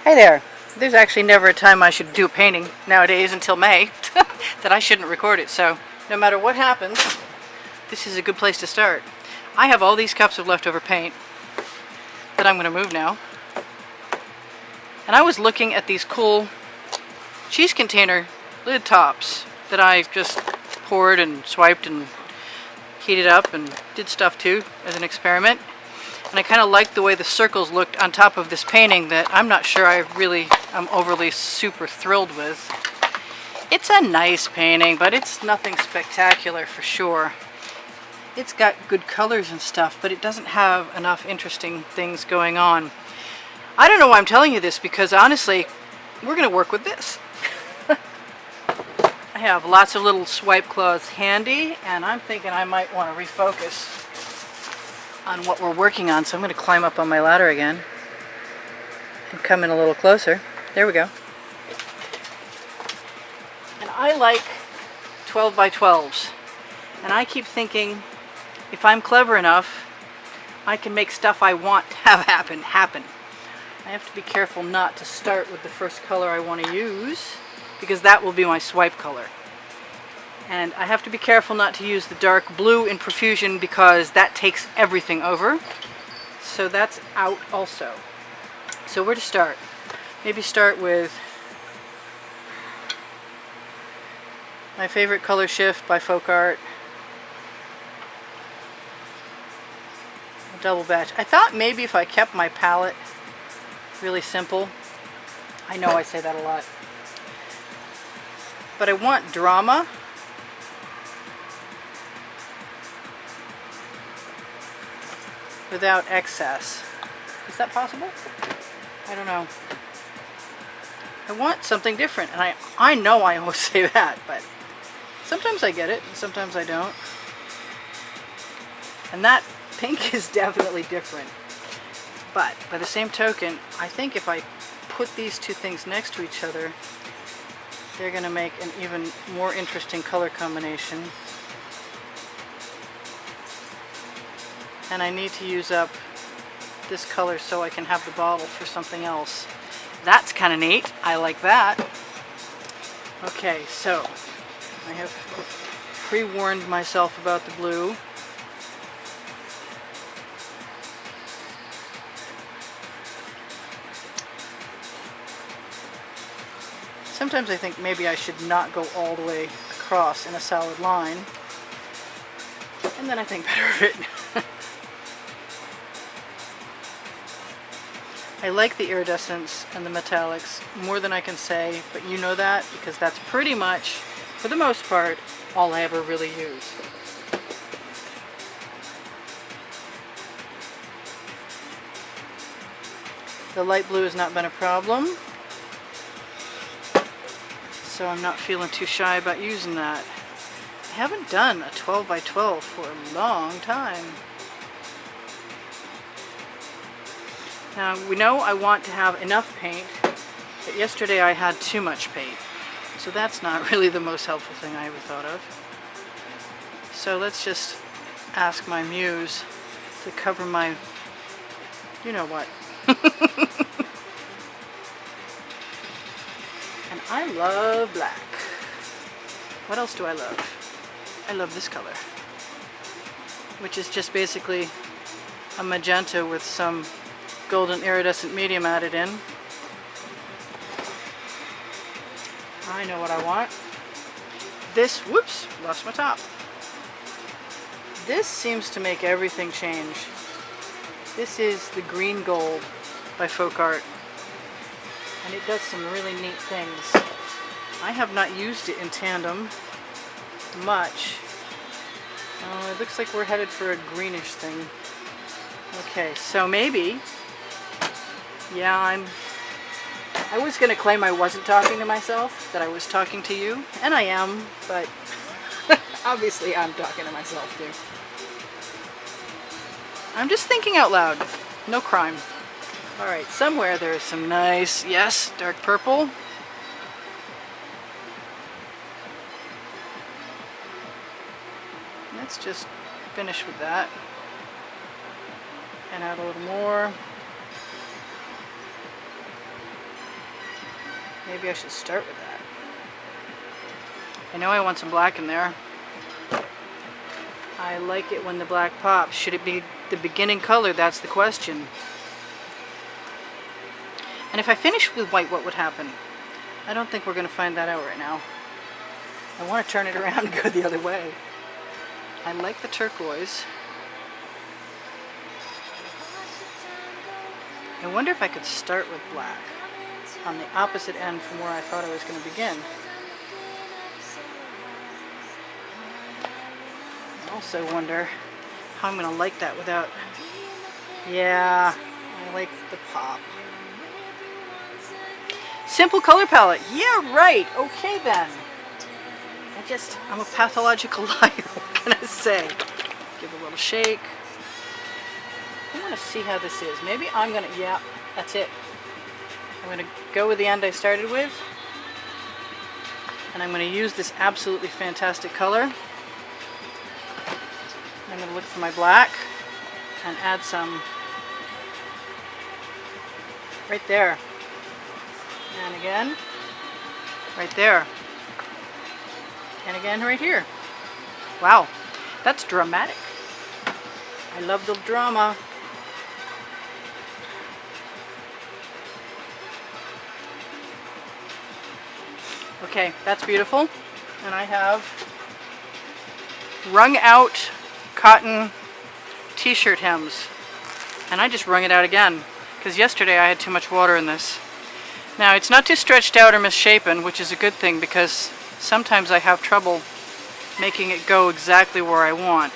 Hey there. There's actually never a time I should do a painting nowadays until May that I shouldn't record it. So no matter what happens, this is a good place to start. I have all these cups of leftover paint that I'm going to move now. And I was looking at these cool cheese container lid tops that I just poured and swiped and heated up and did stuff to as an experiment. And I kind of liked the way the circles looked on top of this painting that I'm not sure I'm overly super thrilled with. It's a nice painting, but it's nothing spectacular for sure. It's got good colors and stuff, but it doesn't have enough interesting things going on. I don't know why I'm telling you this, because honestly, we're going to work with this. I have lots of little swipe cloths handy, and I'm thinking I might want to refocus on what we're working on, so I'm going to climb up on my ladder again and come in a little closer. There we go. And I like 12 by 12s, and I keep thinking if I'm clever enough, I can make stuff I want to have happen. I have to be careful not to start with the first color I want to use, because that will be my swipe color. And I have to be careful not to use the dark blue in profusion, because that takes everything over. So that's out also. So where to start? Maybe start with my favorite color shift by Folk Art. A double batch. I thought maybe if I kept my palette really simple. I know I say that a lot. But I want drama. Without excess. Is that possible? I don't know. I want something different, and I know I always say that, but sometimes I get it, and sometimes I don't. And that pink is definitely different. But by the same token, I think if I put these two things next to each other, they're going to make an even more interesting color combination. And I need to use up this color so I can have the bottle for something else. That's kind of neat. I like that. Okay, so I have pre-warned myself about the blue. Sometimes I think maybe I should not go all the way across in a solid line. And then I think better of it. I like the iridescence and the metallics more than I can say, but you know that because that's pretty much, for the most part, all I ever really use. The light blue has not been a problem, so I'm not feeling too shy about using that. I haven't done a 12 by 12 for a long time. Now, we know I want to have enough paint, but yesterday I had too much paint. So that's not really the most helpful thing I ever thought of. So let's just ask my muse to cover my, you know what. And I love black. What else do I love? I love this color, which is just basically a magenta with some golden iridescent medium added in. I know what I want. This, whoops, lost my top. This seems to make everything change. This is the green gold by Folk Art, and it does some really neat things. I have not used it in tandem much. It looks like we're headed for a greenish thing. Okay, so maybe, yeah, I was going to claim I wasn't talking to myself, that I was talking to you, and I am, but obviously I'm talking to myself too. I'm just thinking out loud. No crime. Alright, somewhere there is some nice, yes, dark purple. Let's just finish with that. And add a little more. Maybe I should start with that. I know I want some black in there. I like it when the black pops. Should it be the beginning color? That's the question. And if I finish with white, what would happen? I don't think we're going to find that out right now. I want to turn it around and go the other way. I like the turquoise. I wonder if I could start with black on the opposite end from where I thought I was going to begin. I also wonder how I'm going to like that without... Yeah, I like the pop. Simple color palette. Yeah, right. Okay then. I'm a pathological liar. What can I say? Give it a little shake. I want to see how this is. Maybe I'm going to... Yeah, that's it. I'm going to go with the end I started with. And I'm going to use this absolutely fantastic color. I'm going to look for my black and add some right there. And again, right there. And again, right here. Wow, that's dramatic. I love the drama. Okay, that's beautiful. And I have wrung out cotton t-shirt hems. And I just wrung it out again, because yesterday I had too much water in this. Now, it's not too stretched out or misshapen, which is a good thing, because sometimes I have trouble making it go exactly where I want.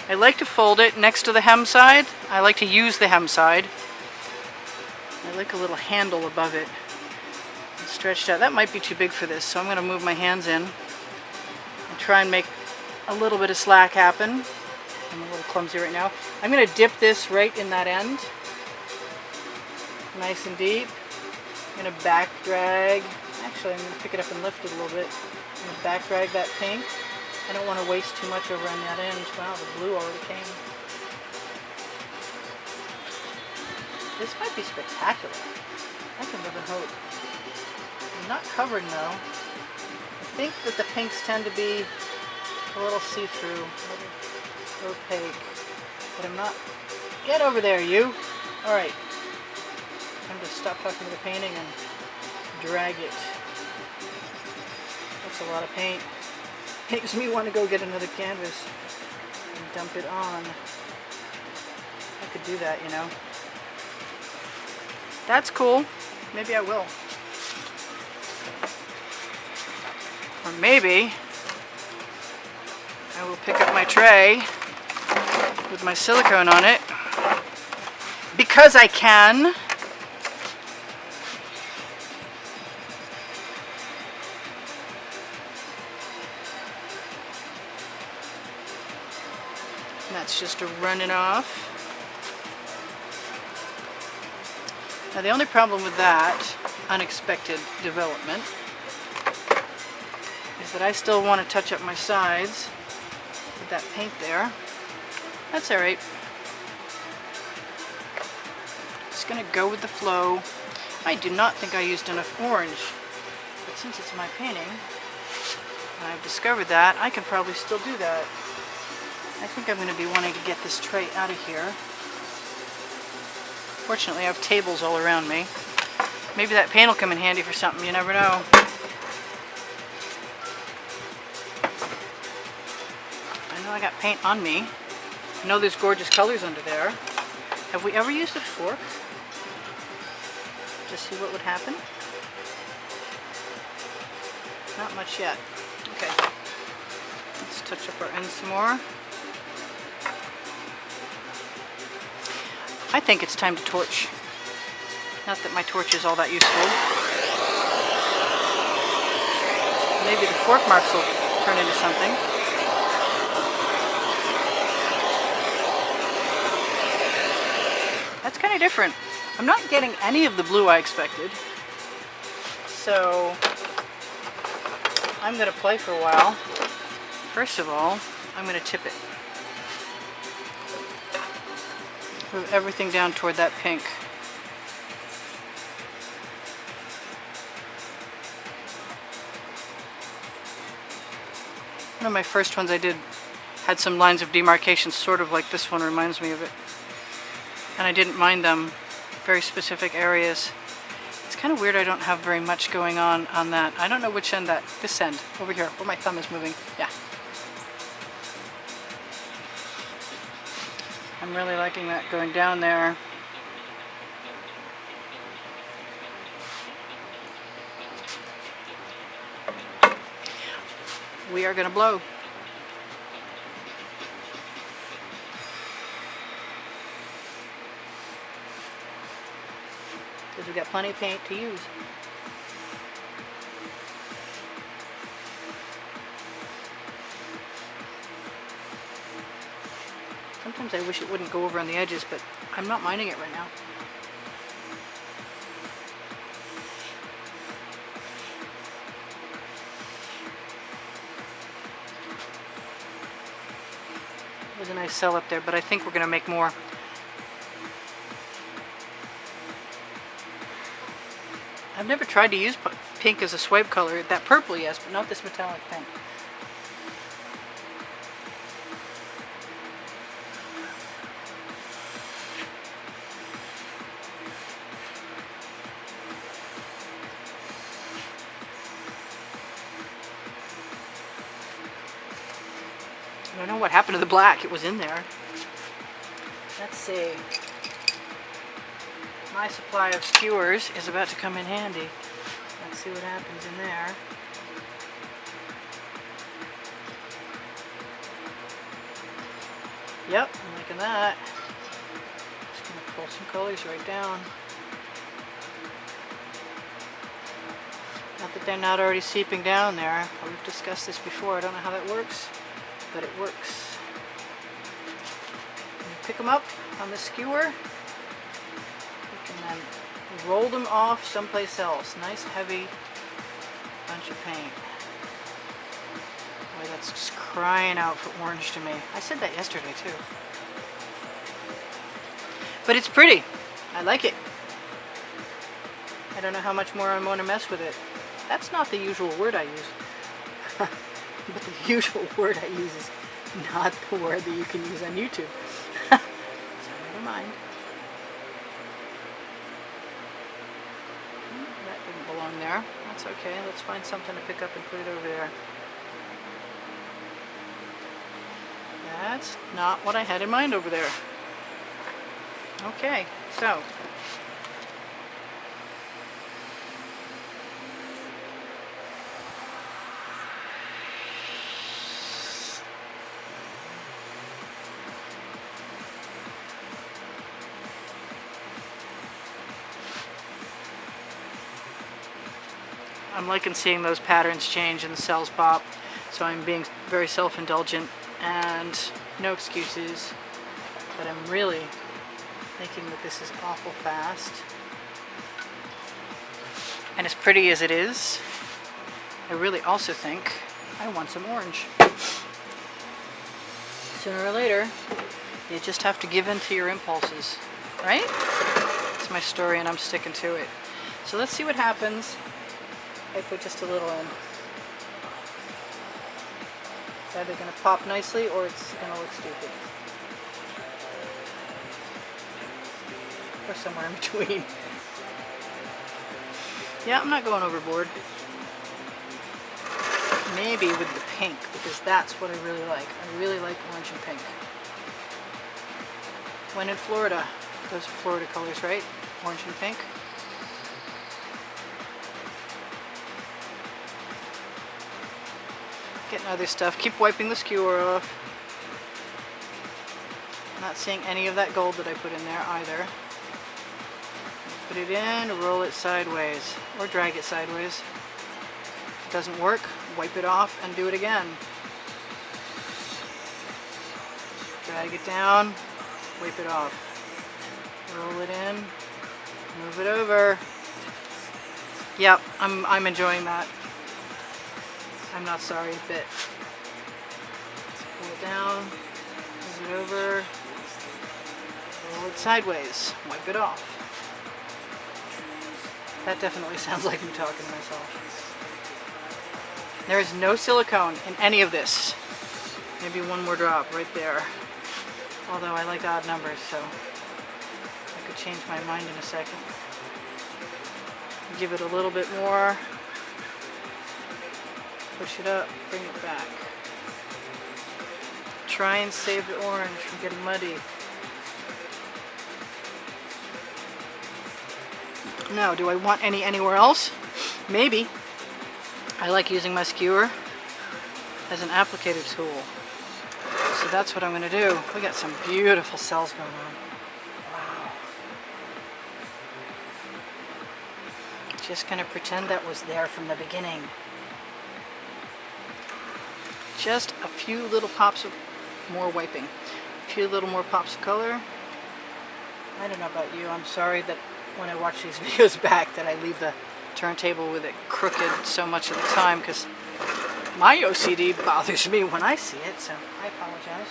I like to fold it next to the hem side. I like to use the hem side. I like a little handle above it. It's stretched out. That might be too big for this, so I'm going to move my hands in and try and make a little bit of slack happen. I'm a little clumsy right now. I'm going to dip this right in that end. Nice and deep. I'm going to back drag. Actually, I'm going to pick it up and lift it a little bit. I'm going to back drag that pink. I don't want to waste too much over on that end. Wow, the blue already came. This might be spectacular. I can live in hope. I'm not covering though. I think that the pinks tend to be a little see-through, a little opaque. But I'm not... Get over there, you! Alright. Time to stop talking to the painting and drag it. That's a lot of paint. Makes me want to go get another canvas and dump it on. I could do that, you know. That's cool. Maybe I will. Or maybe I will pick up my tray with my silicone on it, because I can. And that's just to run it off. Now the only problem with that unexpected development is that I still want to touch up my sides with that paint there. That's alright. Just going to go with the flow. I do not think I used enough orange, but since it's my painting, and I've discovered that, I can probably still do that. I think I'm going to be wanting to get this tray out of here. Fortunately, I have tables all around me. Maybe that paint will come in handy for something, you never know. I know I got paint on me. I know there's gorgeous colors under there. Have we ever used a fork to see what would happen? Not much yet. Okay. Let's touch up our ends some more. I think it's time to torch. Not that my torch is all that useful. Maybe the fork marks will turn into something. That's kind of different. I'm not getting any of the blue I expected. So I'm going to play for a while. First of all, I'm going to tip it. Move everything down toward that pink. One of my first ones I did had some lines of demarcation, sort of like this one reminds me of it. And I didn't mind them, very specific areas. It's kind of weird I don't have very much going on that. I don't know which end this end, over here, where my thumb is moving. Yeah. I'm really liking that going down there. We are going to blow. Because we've got plenty of paint to use. Sometimes I wish it wouldn't go over on the edges, but I'm not minding it right now. It was a nice cell up there, but I think we're going to make more. I've never tried to use pink as a swipe color. That purple, yes, but not this metallic pink. I don't know what happened to the black. It was in there. Let's see. My supply of skewers is about to come in handy. Let's see what happens in there. Yep, I'm liking that. Just going to pull some colors right down. Not that they're not already seeping down there. We've discussed this before. I don't know how that works, but it works. You pick them up on the skewer. And then roll them off someplace else. Nice heavy bunch of paint. Boy, that's just crying out for orange to me. I said that yesterday too. But it's pretty. I like it. I don't know how much more I want to mess with it. That's not the usual word I use. But the usual word I use is not the word that you can use on YouTube. So never mind. That didn't belong there. That's okay. Let's find something to pick up and put it over there. That's not what I had in mind over there. Okay, so I'm liking seeing those patterns change and the cells pop, so I'm being very self-indulgent and no excuses, but I'm really thinking that this is awful fast. And as pretty as it is, I really also think I want some orange. Sooner or later, you just have to give in to your impulses, right? It's my story and I'm sticking to it. So let's see what happens. I put just a little in. It's either going to pop nicely or it's going to look stupid. Or somewhere in between. Yeah, I'm not going overboard. Maybe with the pink, because that's what I really like. I really like orange and pink. When in Florida, those are Florida colors, right? Orange and pink. Getting other stuff. Keep wiping the skewer off. Not seeing any of that gold that I put in there either. Put it in, roll it sideways, or drag it sideways. If it doesn't work, wipe it off and do it again. Drag it down, wipe it off. Roll it in, move it over. Yep, I'm enjoying that. I'm not sorry a bit. Pull it down, move it over, roll it sideways, wipe it off. That definitely sounds like me talking to myself. There is no silicone in any of this. Maybe one more drop right there. Although I like odd numbers, so I could change my mind in a second. Give it a little bit more. Push it up, bring it back. Try and save the orange from getting muddy. Now, do I want any anywhere else? Maybe. I like using my skewer as an applicator tool. So that's what I'm going to do. We got some beautiful cells going on. Wow. Just going to pretend that was there from the beginning. Just a few little pops of more wiping. A few little more pops of color. I don't know about you. I'm sorry that when I watch these videos back that I leave the turntable with it crooked so much of the time, because my OCD bothers me when I see it, so I apologize.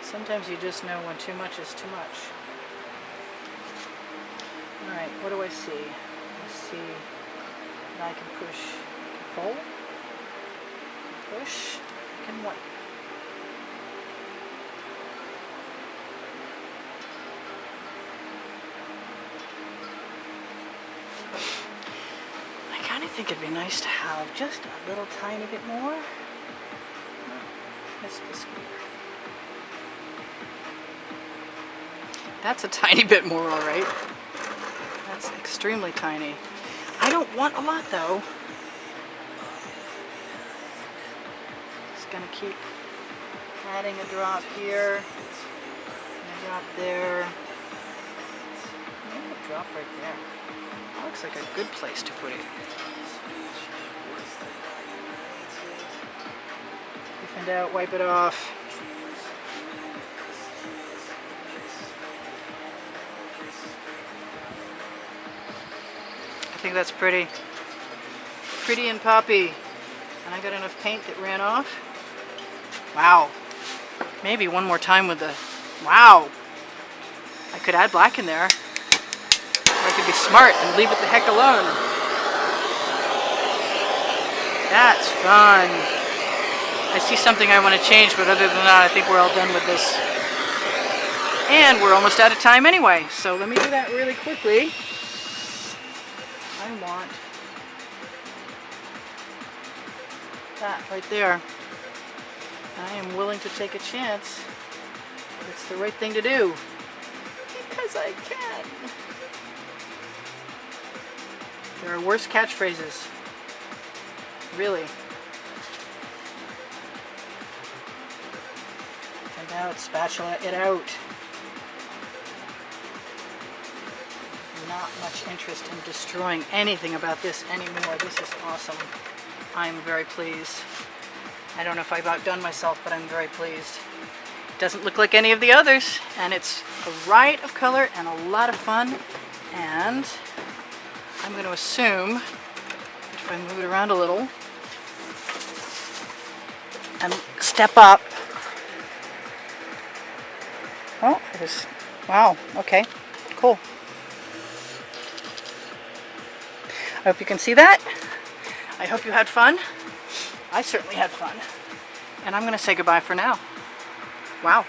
Sometimes you just know when too much is too much. Alright, what do I see? I see that I can push, pull, push, I can wipe. I think it'd be nice to have just a little tiny bit more. Missed the skewer. That's a tiny bit more, all right. That's extremely tiny. I don't want a lot though. Just gonna keep adding a drop here, and a drop there, and a drop right there. That looks like a good place to put it. Find out, wipe it off. I think that's pretty. Pretty and poppy. And I got enough paint that ran off. Wow. Maybe one more time with the... Wow. I could add black in there. Or I could be smart and leave it the heck alone. That's fun. I see something I want to change, but other than that, I think we're all done with this. And we're almost out of time anyway, so let me do that really quickly. I want that right there. I am willing to take a chance. It's the right thing to do. Because I can. There are worse catchphrases. Really. And now it's spatula it out. Not much interest in destroying anything about this anymore. This is awesome. I'm very pleased. I don't know if I've outdone myself, but I'm very pleased. It doesn't look like any of the others, and it's a riot of color and a lot of fun. And I'm going to assume, if I move it around a little and step up. Oh, it was, wow, okay, cool. I hope you can see that. I hope you had fun. I certainly had fun. And I'm going to say goodbye for now. Wow.